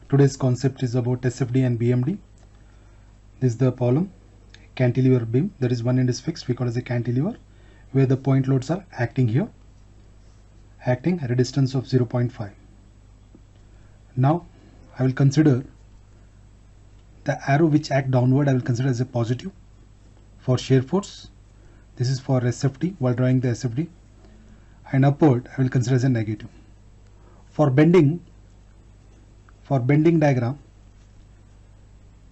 Today's concept is about SFD and BMD. This is the problem, cantilever beam. There is one end is fixed, we call it as a cantilever, where the point loads are acting here, acting at a distance of 0.5. Now I will consider the arrow which act downward, I will consider as a positive for shear force. This is for SFD while drawing the SFD, and upward I will consider as a negative. For bending diagram,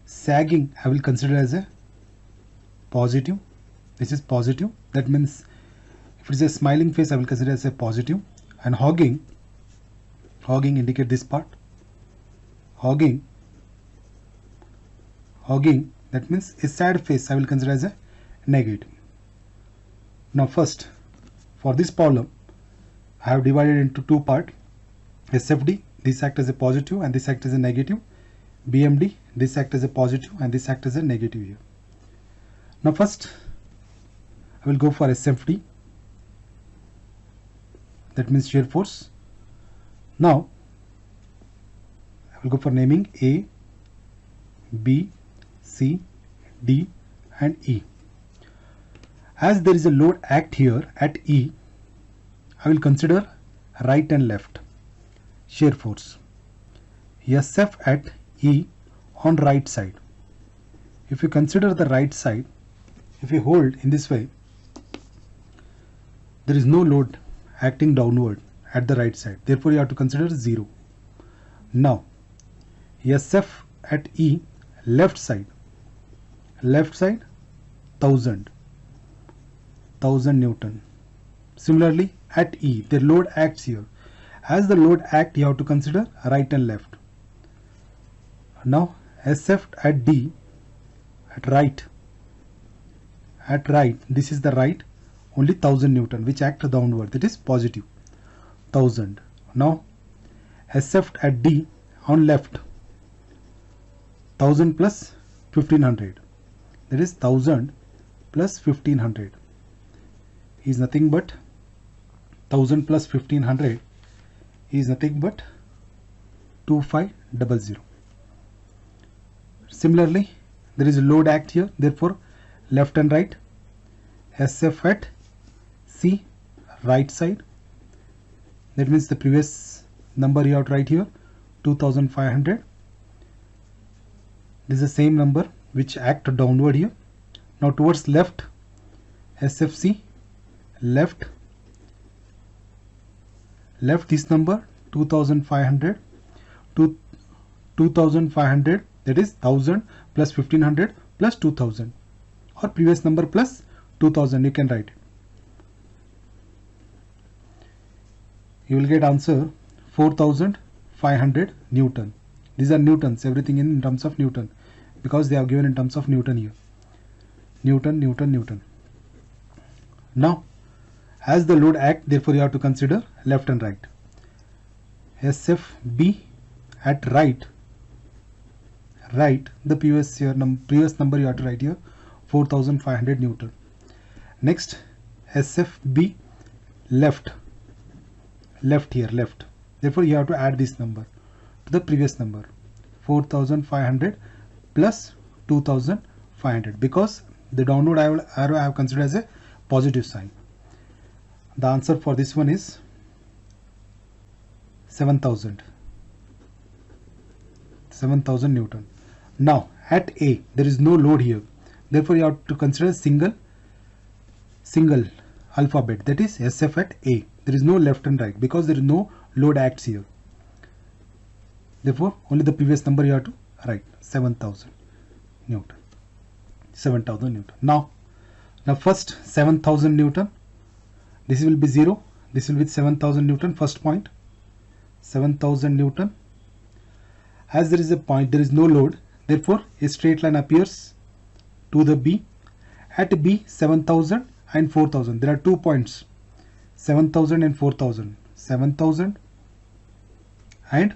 sagging I will consider as a positive. This is positive. That means if it is a smiling face, I will consider as a positive. And hogging indicate this part. Hogging, that means a sad face, I will consider as a negative. Now first, for this problem, I have divided into two parts. SFD, this act as a positive and this act as a negative. BMD, this act as a positive and this act as a negative here. Now first, I will go for SFD. That means shear force. Now, I will go for naming A, B, C, D and E. As there is a load act here at E, I will consider right and left shear force. SF at E on right side. If you consider the right side, if you hold in this way, there is no load acting downward at the right side. Therefore, you have to consider 0. Now, SF at E left side 1000 Newton. Similarly, at E, the load acts here. As the load act, you have to consider right and left. Now, SF at D, at right, this is the right, only 1000 Newton, which act downward, that is positive, 1000. Now, SF at D on left, 1000 plus 1500, that is 1000 plus 1500 is nothing but 1000 plus 1500 is nothing but 2500. Similarly, there is a load act here, therefore left and right. SF at C right side, that means the previous number you have to write here, 2500. This is the same number which act downward here. Now towards left, SFC left this number 2500 to 2500, that is 1000 plus 1500 plus 2000, or previous number plus 2000, you can write it. You will get answer 4500 Newton. These are Newtons, everything in terms of Newton, because they are given in terms of Newton here. Newton. Now, as the load act, therefore you have to consider left and right. SFB at right, the previous number you have to write here, 4500 Newton. Next, SFB left here, therefore you have to add this number to the previous number, 4500 plus 2500, because the downward arrow I have considered as a positive sign. The answer for this one is 7000 Newton. Now at A, there is no load here, therefore you have to consider single alphabet, that is SF at A. There is no left and right because there is no load acts here, therefore only the previous number you have to write, 7000 Newton. Now first 7000 Newton, this will be 0, this will be 7000 Newton, first point, 7000 Newton. As there is a point, there is no load, therefore a straight line appears to the B. At B, 7000 and 4000, there are 2 points, 7000 and 4000, 7000 and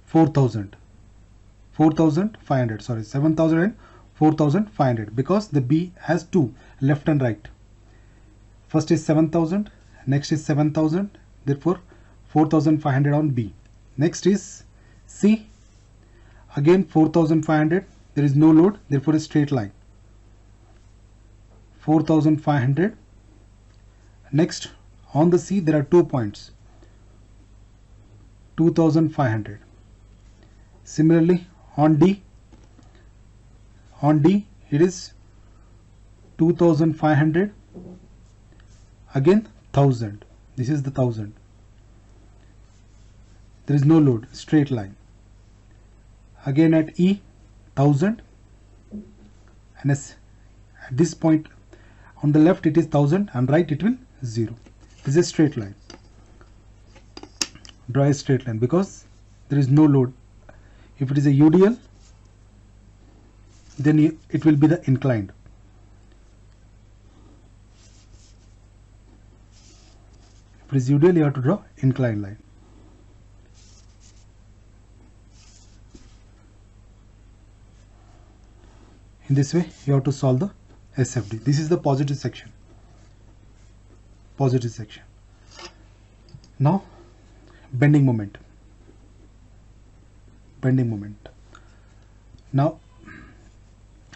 4500, sorry, 7000 and 4500, because the B has 2, left and right. First is 7000, next is 7000, therefore 4500 on B. Next is C Again 4500, there is no load, therefore a straight line. 4500. Next on the C there are 2 points, 2500. Similarly on D it is 2500, again 1000, this is the 1000. There is no load, straight line. Again at E 1000, and at this point on the left it is 1000 and right it will 0. This is a straight line. Draw a straight line because there is no load. If it is a UDL, then it will be the inclined. If it is UDL, you have to draw inclined line. In this way you have to solve the SFD. This is the positive section. Positive section. Now bending moment. Bending moment. Now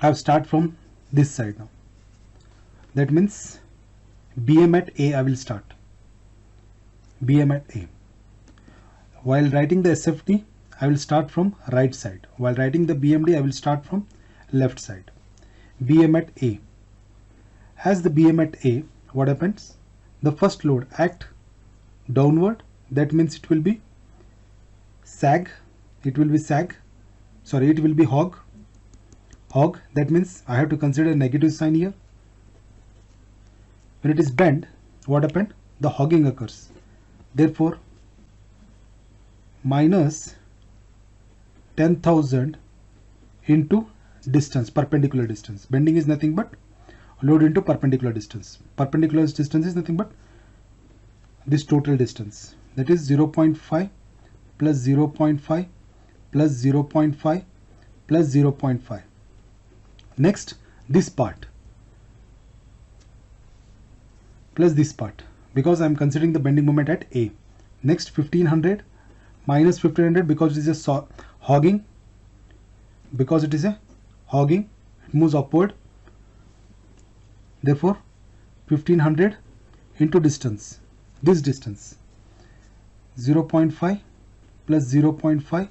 I have start from this side now. That means BM at A I will start. BM at A. While writing the SFD, I will start from right side. While writing the BMD, I will start from left side. BM at A. As the BM at A, what happens? The first load act downward. That means it will be sag. It will be sag. Sorry, it will be hog. Hog. That means I have to consider a negative sign here. When it is bent, what happened? The hogging occurs. Therefore, minus 10,000 into distance, perpendicular distance. Bending is nothing but load into perpendicular distance. Perpendicular distance is nothing but this total distance. That is 0.5 plus 0.5 plus 0.5 plus 0.5. Next, this part plus this part, because I am considering the bending moment at A. Next 1500 minus 1500, because it is a hogging. Because it is a hogging, it moves upward. Therefore 1500 into distance, this distance, 0.5 plus 0.5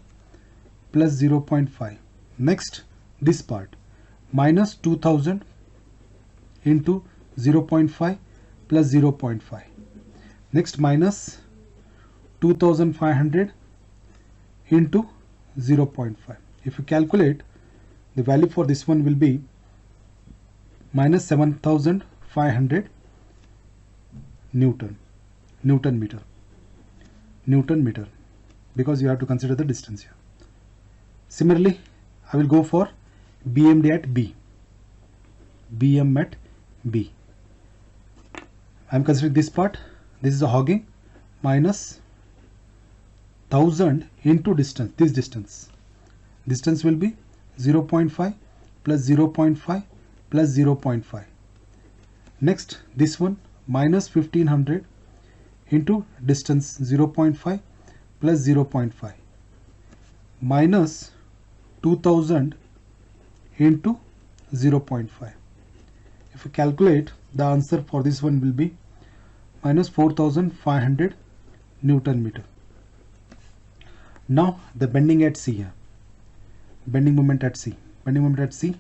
plus 0.5. Next this part, minus 2000 into 0.5 plus 0.5. Next minus 2500 into 0.5. If you calculate, the value for this one will be minus 7500 Newton meter, because you have to consider the distance here. Similarly, I will go for BMD at B. BM at B. I am considering this part. This is a hogging, minus 1000 into distance. This distance will be 0.5 plus 0.5 plus 0.5. Next this one, minus 1500 into distance, 0.5 plus 0.5, minus 2000 into 0.5. If you calculate, the answer for this one will be minus 4500 Newton meter. Now the bending at C here. Bending moment at C. Bending moment at C.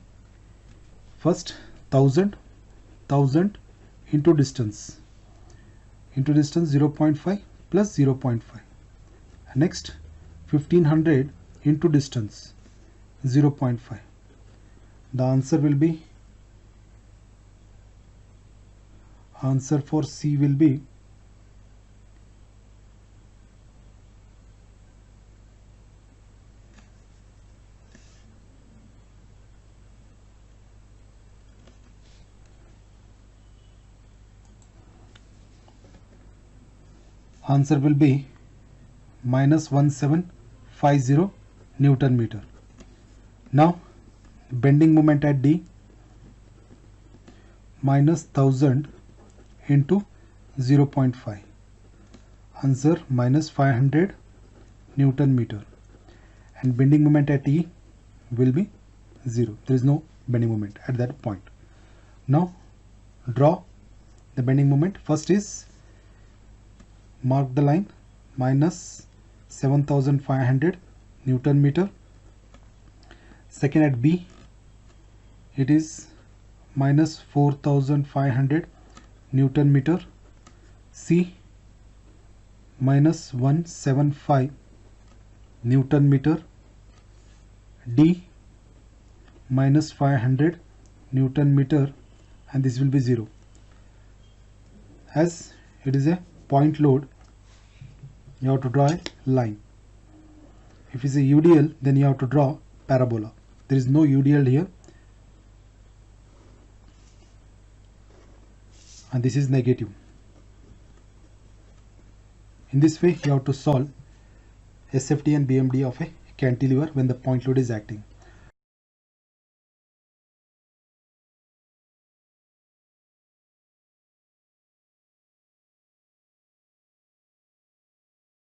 First 1000 into distance. Into distance 0.5 plus 0.5. Next 1500 into distance 0.5. The answer will be, answer for C will be minus 1750 Newton meter. Now bending moment at D, minus 1000 into 0.5. Answer minus 500 Newton meter. And bending moment at E, will be 0. There is no bending moment at that point. Now draw the bending moment. First is mark the line minus 7500 Newton meter. Second, at B it is minus 4500 Newton meter. C minus 175 Newton meter. D minus 500 Newton meter, and this will be 0. As it is a point load, you have to draw a line. If it's a UDL, then you have to draw parabola. There is no UDL here, and this is negative. In this way, you have to solve SFD and BMD of a cantilever when the point load is acting.